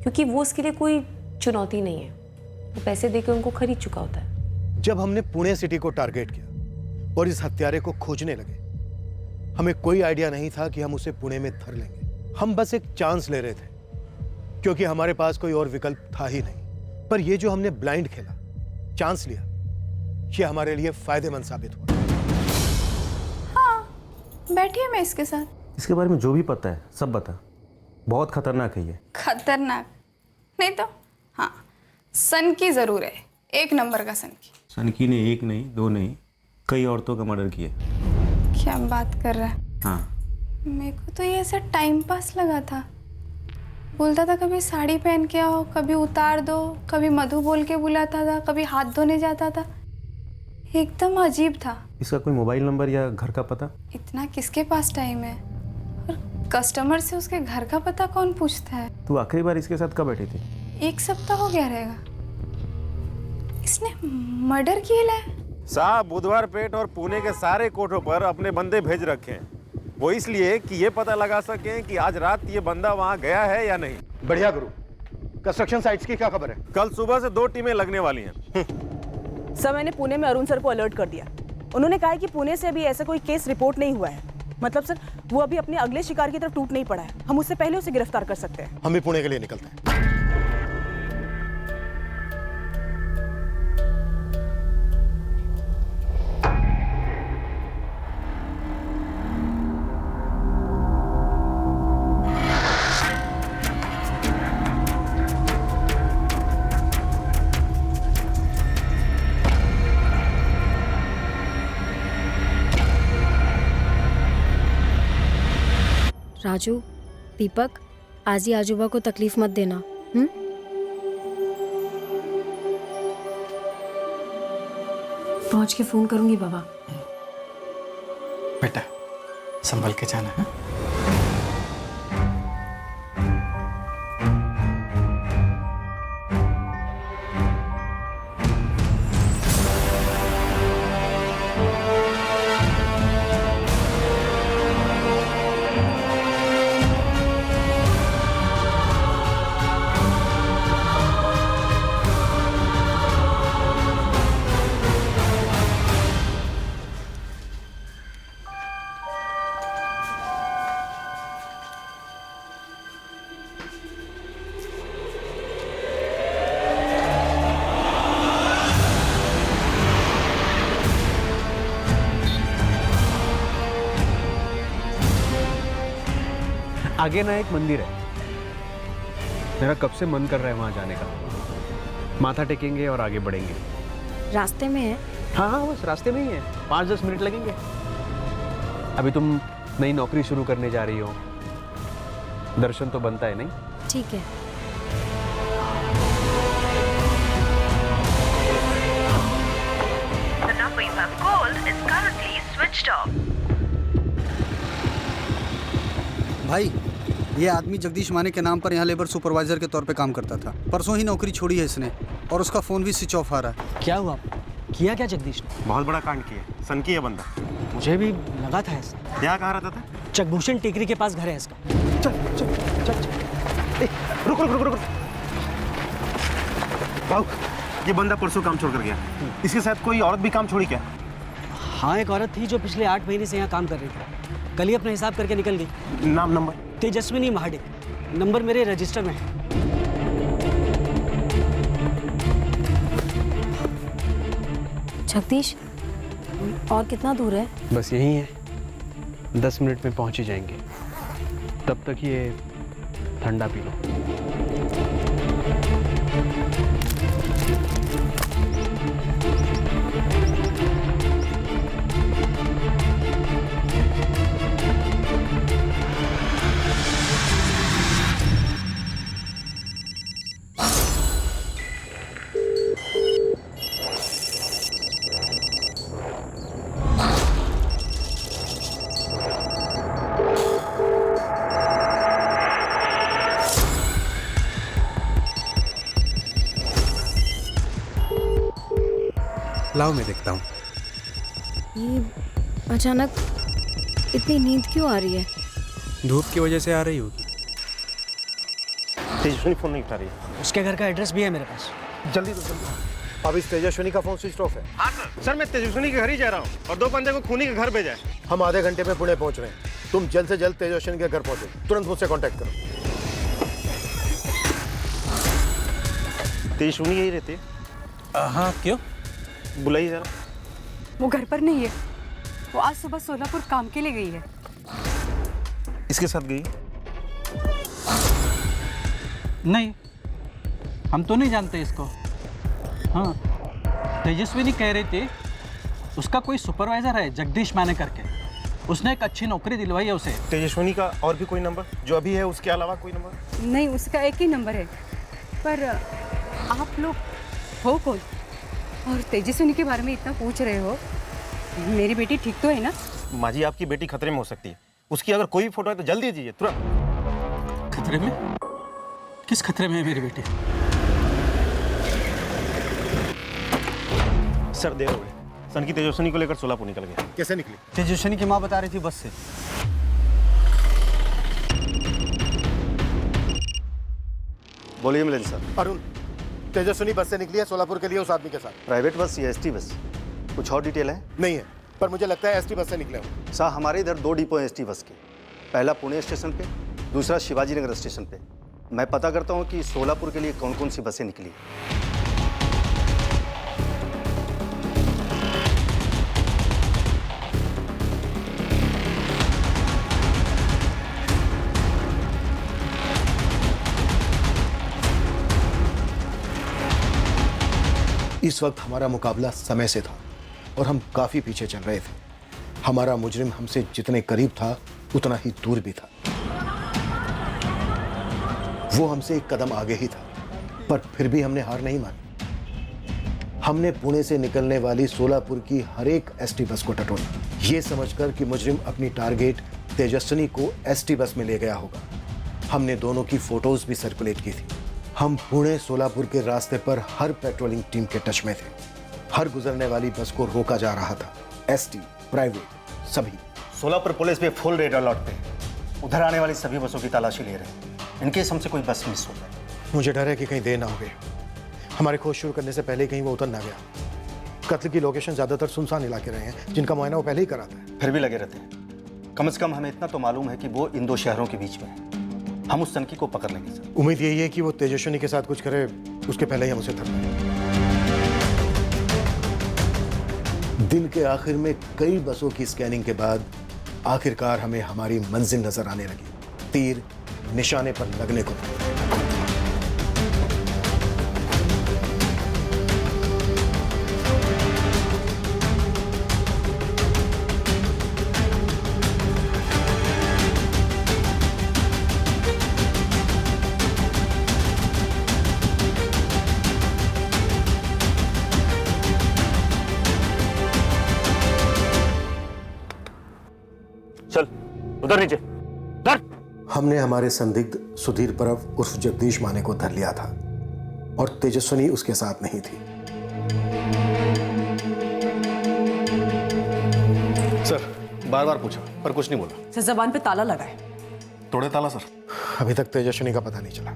क्योंकि वो उसके लिए कोई चुनौती नहीं है। वो पैसे देकर उनको खरीद चुका होता है। जब हमने पुणे सिटी को टारगेट किया और इस हत्यारे को खोजने लगे, हमें कोई आइडिया नहीं था कि हम उसे पुणे में धर लेंगे। हम बस एक चांस ले रहे थे, क्योंकि हमारे पास कोई और विकल्प था ही नहीं। पर ये जो हमने ब्लाइंड खेला, चांस लिया, ये हमारे लिए फायदेमंद साबित हुआ। हाँ, बैठिए मैं इसके साथ। इसके बारे में जो भी पता है सब बता। बहुत खतरनाक है ये। खतरनाक नहीं तो हाँ, सन की जरूर है, 1 नंबर का सन की। सनकी ने 1 नहीं 2 नहीं कई औरतों का मर्डर किया। क्या बात कर रहा है? हाँ, मेरे को तो ये ऐसा टाइम पास लगा था। बोलता था कभी साड़ी पहन के आओ, कभी उतार दो, कभी मधु बोल के बुलाता था, कभी हाथ धोने जाता था। एकदम अजीब था। इसका कोई मोबाइल नंबर या घर का पता? इतना किसके पास टाइम है? और कस्टमर से उसके घर का पता कौन पूछता है? तू आखिरी बार इसके साथ कब बैठी थी? 1 सप्ताह हो गया रहेगा। इसने मर्डर किया है। साहब बुधवार पेट और पुणे के सारे कोठों पर अपने बंदे भेज रखे हैं। वो इसलिए कि ये पता लगा सकें कि आज रात ये बंदा वहां गया है या नहीं। बढ़िया गुरु। कंस्ट्रक्शन साइट्स की क्या खबर है? कल सुबह से 2 टीमें लगने वाली हैं। सर, मैंने पुणे में अरुण सर को अलर्ट कर दिया। उन्होंने कहा है कि पुणे से अभी ऐसा कोई केस रिपोर्ट नहीं हुआ है। मतलब सर, वो अभी अपने अगले शिकार की तरफ टूट नहीं पड़ा है। हम उससे पहले उसे गिरफ्तार कर सकते हैं। हम भी पुणे के लिए निकलते हैं। राजू, दीपक, आज ही आजूबा को तकलीफ मत देना। पहुंच के फोन करूंगी बाबा। बेटा संभल के जाना है। आगे ना एक मंदिर है। मेरा कब से मन कर रहा है वहां जाने का। माथा टेकेंगे और आगे बढ़ेंगे। रास्ते में है? हाँ हाँ, बस रास्ते में ही है। 5-10 मिनट लगेंगे। अभी तुम नई नौकरी शुरू करने जा रही हो, दर्शन तो बनता है नहीं? ठीक है। The number you have called is currently switched off. भाई, ये आदमी जगदीश माने के नाम पर यहाँ लेबर सुपरवाइजर के तौर पे काम करता था। परसों ही नौकरी छोड़ी है इसने और उसका फोन भी स्विच ऑफ आ रहा है। क्या हुआ? किया क्या जगदीश ने? बहुत बड़ा कांड किया। सनकी है बंदा। मुझे भी लगा था ऐसा। यहाँ कहाँ रहता था? चकभूषण टेकरी के पास घर है इसका। चल चल चल चल। रुक रुक रुक रुक। भाऊ, ये बंदा परसों काम छोड़ कर गया। इसके साथ कोई औरत भी काम छोड़ी क्या? हाँ, एक औरत थी जो पिछले 8 महीने से यहाँ काम कर रही थी। कल ही अपना हिसाब करके निकल गई। नाम नंबर? तेजस्विनी महाडिक। नंबर मेरे रजिस्टर में है। जगदीश, और कितना दूर है? बस यही है। 10 मिनट में पहुंच ही जाएंगे। तब तक ये ठंडा पी लो। लाओ मैं देखता हूँ। ये अचानक इतनी नींद क्यों आ रही है? धूप की वजह से आ रही होगी। तेजस्विनी फोन नहीं उठा रही है। उसके घर का एड्रेस भी है मेरे पास। जल्दी तो जल्दी। अब इस तेजस्विनी का फोन स्विच ऑफ है। हाँ सर, मैं तेजस्विनी के घर ही जा रहा हूँ और 2 बंदे को खूनी के घर भेजा है। हम आधे घंटे में पुणे पहुंच रहे हैं। तुम जल्द से जल्द तेजस्विनी के घर पहुंचो। तुरंत मुझसे कांटेक्ट करो। तेजस्विनी यही रहती है? हाँ, क्यों? बुलाइए जरा। वो घर पर नहीं है। वो आज सुबह सोलापुर काम के लिए गई है। इसके साथ गई? नहीं, हम तो नहीं जानते इसको। हाँ, तेजस्विनी कह रही थी उसका कोई सुपरवाइजर है जगदीश माने करके, उसने एक अच्छी नौकरी दिलवाई है उसे। तेजस्विनी का और भी कोई नंबर जो अभी है उसके अलावा कोई नंबर? नहीं, उसका एक ही नंबर है। पर आप लोग हो कौन और तेजस्विनी के बारे में इतना पूछ रहे हो? मेरी बेटी ठीक तो है ना? माँ जी, आपकी बेटी खतरे में हो सकती है। उसकी अगर कोई भी फोटो है तो जल्दी दीजिए, तुरंत। खतरे में? किस खतरे में है मेरी बेटी? सर देर हो गई। सन की तेजस्विनी को लेकर सोलापुर निकल गया। कैसे निकली? तेजस्विनी की माँ बता रही थी बस से। बोलिए मिलिंद सर। अरुण, तेजस्विनी बस से निकली है सोलापुर के लिए उस आदमी के साथ। प्राइवेट बस या एसटी बस? कुछ और डिटेल है? नहीं है, पर मुझे लगता है एसटी बस से निकले हो। सर हमारे इधर 2 डिपो हैं एसटी बस के। पहला पुणे स्टेशन पे, दूसरा शिवाजी नगर स्टेशन पे। मैं पता करता हूँ कि सोलापुर के लिए कौन कौन सी बसें निकली। इस वक्त हमारा मुकाबला समय से था और हम काफी पीछे चल रहे थे। हमारा मुजरिम हमसे जितने करीब था उतना ही दूर भी था। वो हमसे एक कदम आगे ही था, पर फिर भी हमने हार नहीं मानी। हमने पुणे से निकलने वाली सोलापुर की हर एक एसटी बस को टटोला, ये समझकर कि मुजरिम अपनी टारगेट तेजस्विनी को एसटी बस में ले गया होगा। हमने दोनों की फोटोज भी सर्कुलेट की थी। हम पुणे सोलापुर के रास्ते पर हर पेट्रोलिंग टीम के टच में थे। हर गुजरने वाली बस को रोका जा रहा था, एसटी, प्राइवेट, सभी। सोलापुर पुलिस पे फुल रेड अलर्ट पे। उधर आने वाली सभी बसों की तलाशी ले रहे हैं, इनकेस हमसे कोई बस मिस हो जाए। मुझे डर है कि कहीं देर ना हो गई। हमारे खोज शुरू करने से पहले कहीं वो उतर ना गया। कत्ल की लोकेशन ज्यादातर सुनसान इलाके रहे हैं, जिनका मुआयना वो पहले ही करा था। फिर भी लगे रहते हैं। कम से कम हमें इतना तो मालूम है कि वो इन 2 शहरों के बीच में है। हम उस सनकी को पकड़ लेंगे सर। उम्मीद यही है कि वो तेजस्विनी के साथ कुछ करे, उसके पहले ही हम उसे धर पाएं। दिन के आखिर में कई बसों की स्कैनिंग के बाद आखिरकार हमें हमारी मंजिल नजर आने लगी। तीर निशाने पर लगने को था। चल उधर नीचे धर। हमने हमारे संदिग्ध सुधीर परब उर्फ जगदीश माने को धर लिया था और तेजस्विनी उसके साथ नहीं थी। सर बार बार पूछा पर कुछ नहीं बोला। सर जबान पे ताला लगा है। तोड़े ताला सर? अभी तक तेजस्विनी का पता नहीं चला।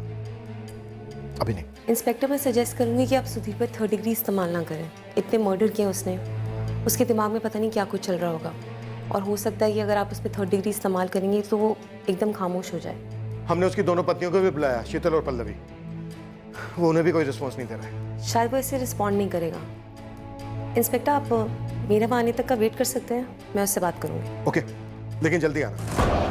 अभी नहीं। इंस्पेक्टर, मैं सजेस्ट करूंगी कि आप सुधीर पर 3rd डिग्री इस्तेमाल ना करें। इतने मर्डर किए उसने, उसके दिमाग में पता नहीं क्या कुछ चल रहा होगा और हो सकता है कि अगर आप उस पर 3rd डिग्री इस्तेमाल करेंगे तो वो एकदम खामोश हो जाए। हमने उसकी दोनों पत्नियों को भी बुलाया, शीतल और पल्लवी। वो उन्हें भी कोई रिस्पॉन्स नहीं दे रहा है। शायद वो इससे रिस्पॉन्ड नहीं करेगा। इंस्पेक्टर, आप मेरे वहाँ आने तक का वेट कर सकते हैं, मैं उससे बात करूँगी। ओके, लेकिन जल्दी आना।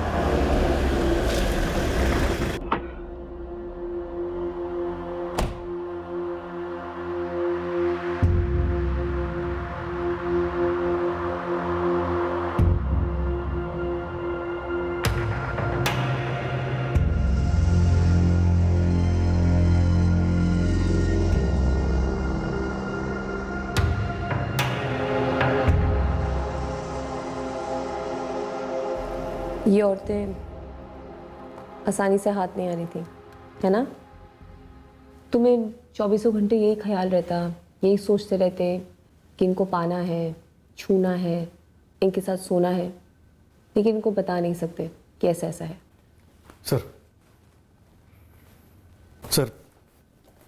ये औरतें आसानी से हाथ नहीं आ रही थी, है ना? तुम्हें 24 घंटे यही ख्याल रहता, यही सोचते रहते कि इनको पाना है, छूना है, इनके साथ सोना है, लेकिन इनको बता नहीं सकते कि ऐसा ऐसा है। सर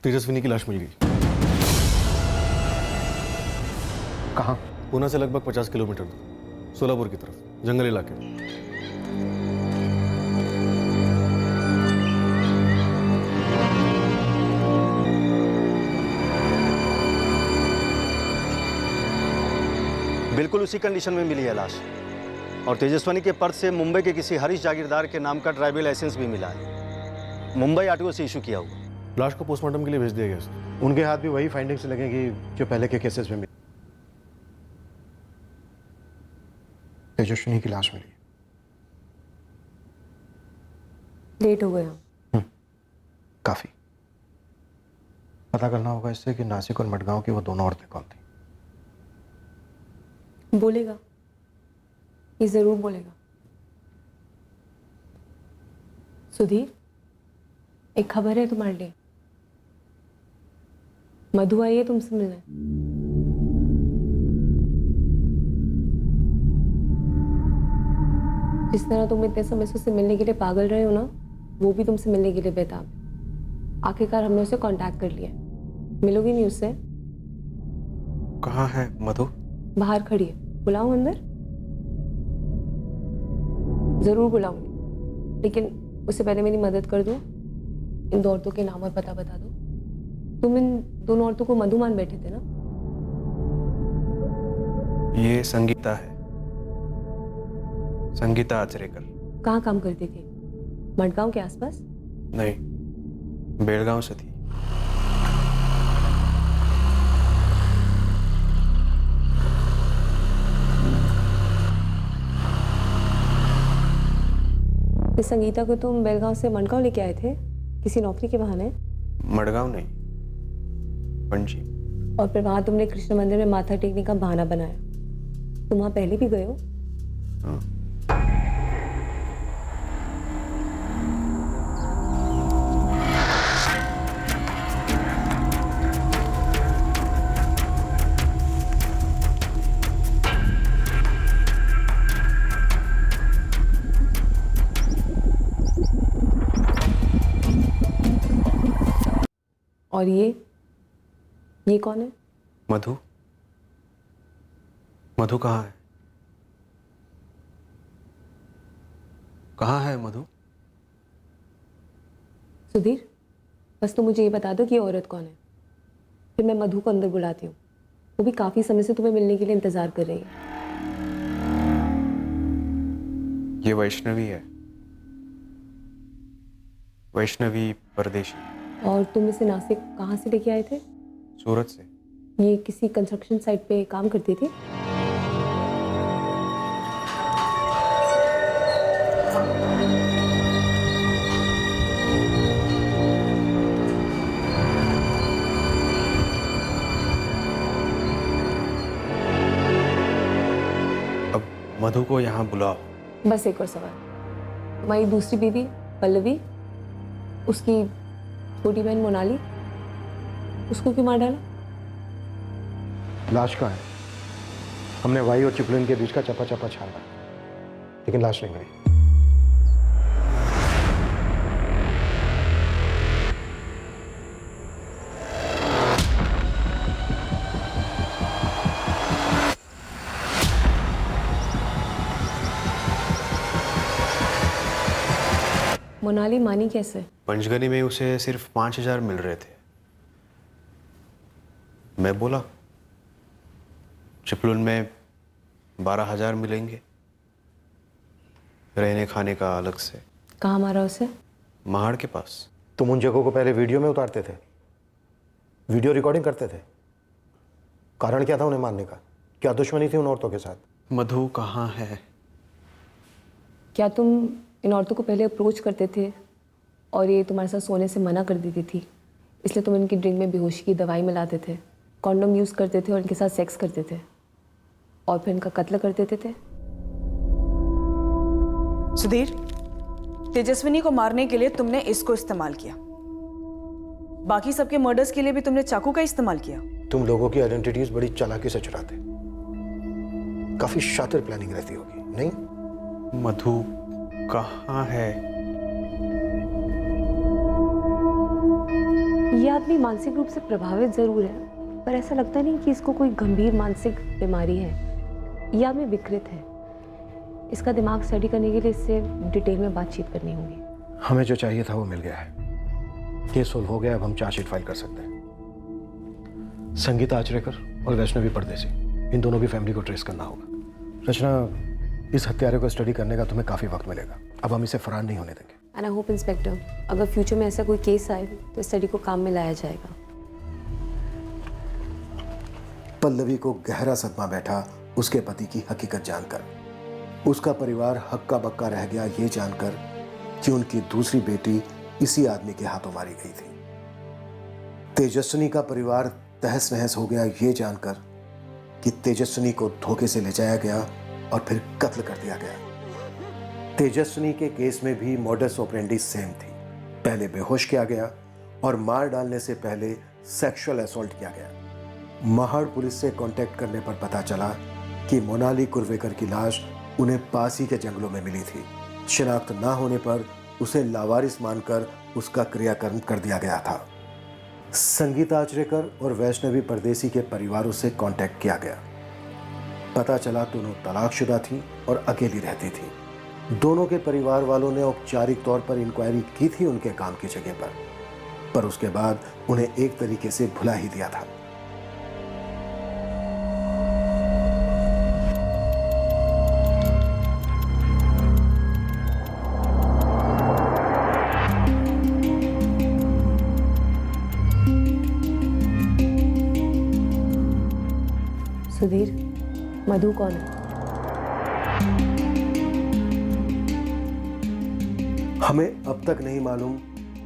तेजस्विनी की लाश मिल गई। कहाँ? पूना से लगभग 50 किलोमीटर दूर, सोलापुर की तरफ, जंगल इलाके में। बिल्कुल उसी कंडीशन में मिली है लाश, और तेजस्विनी के पर्स से मुंबई के किसी हरीश जागीरदार के नाम का ड्राइविंग लाइसेंस भी मिला है। मुंबई आरटीओ से इशू किया हुआ। लाश को पोस्टमार्टम के लिए भेज दिया गया सर। उनके हाथ भी वही फाइंडिंग्स लगेंगी जो पहले के केसेस में मिली। तेजस्विनी की लाश मिली। लेट हो गया। काफी। पता करना होगा इससे कि नासिक और मडगांव की वो दोनों औरतें कौन थी। बोलेगा, ये जरूर बोलेगा। सुधीर, एक खबर है तुम्हारे लिए। मधु आई है तुमसे मिलने। जिस तरह तुम इतने समय से उससे मिलने के लिए पागल रहे हो ना, वो भी तुमसे मिलने के लिए बेताब है। आखिरकार हमने उसे कांटेक्ट कर लिया। मिलोगी नहीं उससे? कहाँ है मधु? बाहर खड़ी है। बुलाऊं अंदर? जरूर बुलाऊंगी, लेकिन उससे पहले मेरी मदद कर दो। इन दो औरतों के नाम और पता बता दो। तुम इन दोनों औरतों को मधु मान बैठे थे ना? ये संगीता है, संगीता आचरेकर। कहाँ काम करती थी? मडगांव के आसपास? नहीं, बेलगांव से थी। इस संगीता को तुम बेलगांव से मडगांव लेके आए थे किसी नौकरी के बहाने? मडगांव नहीं, पणजी। और फिर वहां तुमने कृष्ण मंदिर में माथा टेकने का बहाना बनाया। तुम वहां पहले भी गए हो? हाँ। और ये कौन है? मधु। मधु कहाँ है? कहाँ है मधु? सुधीर, बस तुम मुझे ये बता दो कि ये औरत कौन है, फिर मैं मधु को अंदर बुलाती हूँ। वो भी काफी समय से तुम्हें मिलने के लिए इंतजार कर रही है। ये वैष्णवी है, वैष्णवी परदेशी। और तुम इसे नासिक कहाँ से लेके आए थे? सूरत से। ये किसी कंस्ट्रक्शन साइट पे काम करती थी? अब मधु को यहाँ बुलाओ। बस एक और सवाल। तुम्हारी दूसरी बीवी पल्लवी, उसकी छोटी बहन मोनाली, उसको क्यों मार डाला? लाश कहाँ है? हमने वाई और चिपलिन के बीच का चपा चपा छाना, लेकिन लाश नहीं मिली। मोनाली मानी कैसे? पंचगनी में उसे सिर्फ 5,000 मिल रहे थे। मैं बोला चिपलुन में 12,000 मिलेंगे, रहने खाने का अलग से। कहाँ मारा उसे? महाड़ के पास। तुम उन जगहों को पहले वीडियो में उतारते थे, वीडियो रिकॉर्डिंग करते थे। कारण क्या था उन्हें मारने का? क्या दुश्मनी थी उन औरतों के साथ? मधु कहाँ है? क्या तुम इन औरतों को पहले अप्रोच करते थे और ये तुम्हारे साथ सोने से मना कर देती थी, इसलिए तुम इनकी ड्रिंक में बेहोशी की दवाई मिलाते थे, कॉन्डोम यूज़ करते थे और इनके साथ सेक्स करते थे और फिर इनका कत्ल कर देते थे? सुधीर, तेजस्विनी को मारने के लिए तुमने इसको इस्तेमाल किया, बाकी सबके मर्डर्स के लिए भी तुमने चाकू का इस्तेमाल किया। तुम लोगों की आइडेंटिटीज बड़ी चालाकी से चुराते, काफी शातिर प्लानिंग रहती होगी, नहीं? मधु कहाँ है? ये आदमी मानसिक रूप से प्रभावित जरूर है, पर ऐसा लगता नहीं कि इसको कोई गंभीर मानसिक बीमारी है। ये आदमी विकृत है। इसका दिमाग स्टडी करने के लिए इससे डिटेल में बातचीत करनी होगी। हमें जो चाहिए था वो मिल गया है। केस सोल्व हो गया, अब हम चार्जशीट फाइल कर सकते हैं। संगीता आचरेकर और वैष्णवी परदेसी, इन दोनों की फैमिली को ट्रेस करना होगा। रचना, इस हत्यारे को स्टडी करने का तुम्हें काफी वक्त मिलेगा। अब हम इसे फरार नहीं होने देंगे। एंड आई होप इंस्पेक्टर, अगर फ्यूचर में ऐसा कोई केस आए तो स्टडी को काम में लाया जाएगा। पल्लवी को गहरा सदमा बैठा उसके पति की हकीकत जानकर। उसका परिवार हक्का बक्का रह गया ये जानकर कि उनकी दूसरी बेटी इसी आदमी के हाथों मारी गई थी। तेजस्विनी का परिवार तहस नहस हो गया ये जानकर कि तेजस्विनी को धोखे से ले जाया गया और फिर कत्ल कर दिया गया। तेजस्विनी के केस में भी मॉडस ऑपरेंडी सेम थी। पहले बेहोश किया गया और मार डालने से पहले सेक्सुअल असॉल्ट किया गया। महाड़ पुलिस से कांटेक्ट करने पर पता चला कि मोनाली कुर्वेकर की लाश उन्हें पास ही के जंगलों में मिली थी। शिनाख्त ना होने पर उसे लावारिस मानकर उसका क्रियाकर्म कर दिया गया था। संगीता आचरेकर और वैष्णवी परदेसी के परिवारों से कांटेक्ट किया गया। पता चला दोनों तलाकशुदा थी और अकेली रहती थी। दोनों के परिवार वालों ने औपचारिक तौर पर इंक्वायरी की थी उनके काम की जगह पर उसके बाद उन्हें एक तरीके से भुला ही दिया था। सुधीर, मधु कौन है? हमें अब तक नहीं मालूम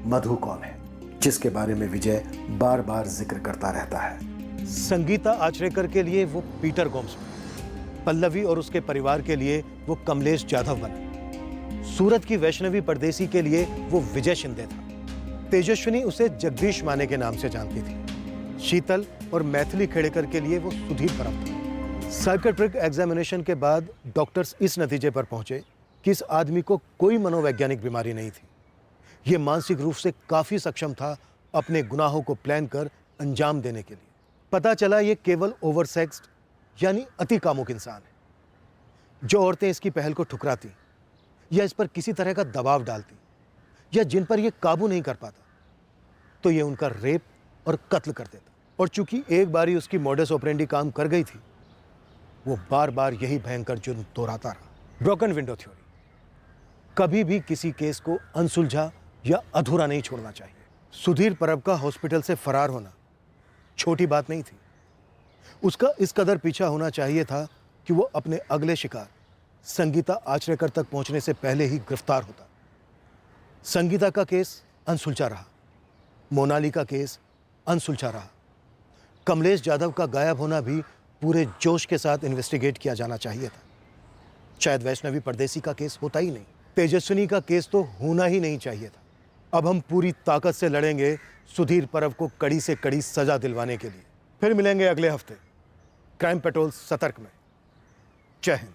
मधु कौन है, जिसके बारे में विजय बार बार जिक्र करता रहता है। संगीता आचरेकर के लिए वो पीटर गोम्स बना, पल्लवी और उसके परिवार के लिए वो कमलेश जाधव बना, सूरत की वैष्णवी परदेसी के लिए वो विजय शिंदे था, तेजस्विनी उसे जगदीश माने के नाम से जानती थी, शीतल और मैथिली खेड़ेकर के लिए वो सुधीर परब था। साइकेट्रिक एग्जामिनेशन के बाद डॉक्टर्स इस नतीजे पर पहुंचे कि इस आदमी को कोई मनोवैज्ञानिक बीमारी नहीं थी। ये मानसिक रूप से काफी सक्षम था अपने गुनाहों को प्लान कर अंजाम देने के लिए। पता चला ये केवल ओवरसेक्स्ड यानी अति कामुक इंसान है। जो औरतें इसकी पहल को ठुकराती या इस पर किसी तरह का दबाव डालती या जिन पर यह काबू नहीं कर पाता तो ये उनका रेप और कत्ल कर देता। और चूंकि एक बारी उसकी मॉडस ऑपरेंडी काम कर गई थी, वो बार बार यही भयंकर जुर्म दोहराता रहा। ब्रोकन विंडो थ्योरी, कभी भी किसी केस को अनसुलझा या अधूरा नहीं छोड़ना चाहिए। सुधीर परब का हॉस्पिटल से फरार होना छोटी बात नहीं थी। उसका इस कदर पीछा होना चाहिए था कि वो अपने अगले शिकार संगीता आचरेकर तक पहुंचने से पहले ही गिरफ्तार होता। संगीता का केस अनसुलझा रहा, मोनाली का केस अनसुलझा रहा, कमलेश जाधव का गायब होना भी पूरे जोश के साथ इन्वेस्टिगेट किया जाना चाहिए था। शायद वैष्णवी परदेसी का केस होता ही नहीं, तेजस्विनी का केस तो होना ही नहीं चाहिए था। अब हम पूरी ताकत से लड़ेंगे सुधीर परब को कड़ी से कड़ी सजा दिलवाने के लिए। फिर मिलेंगे अगले हफ्ते क्राइम पेट्रोल सतर्क में। जय हिंद।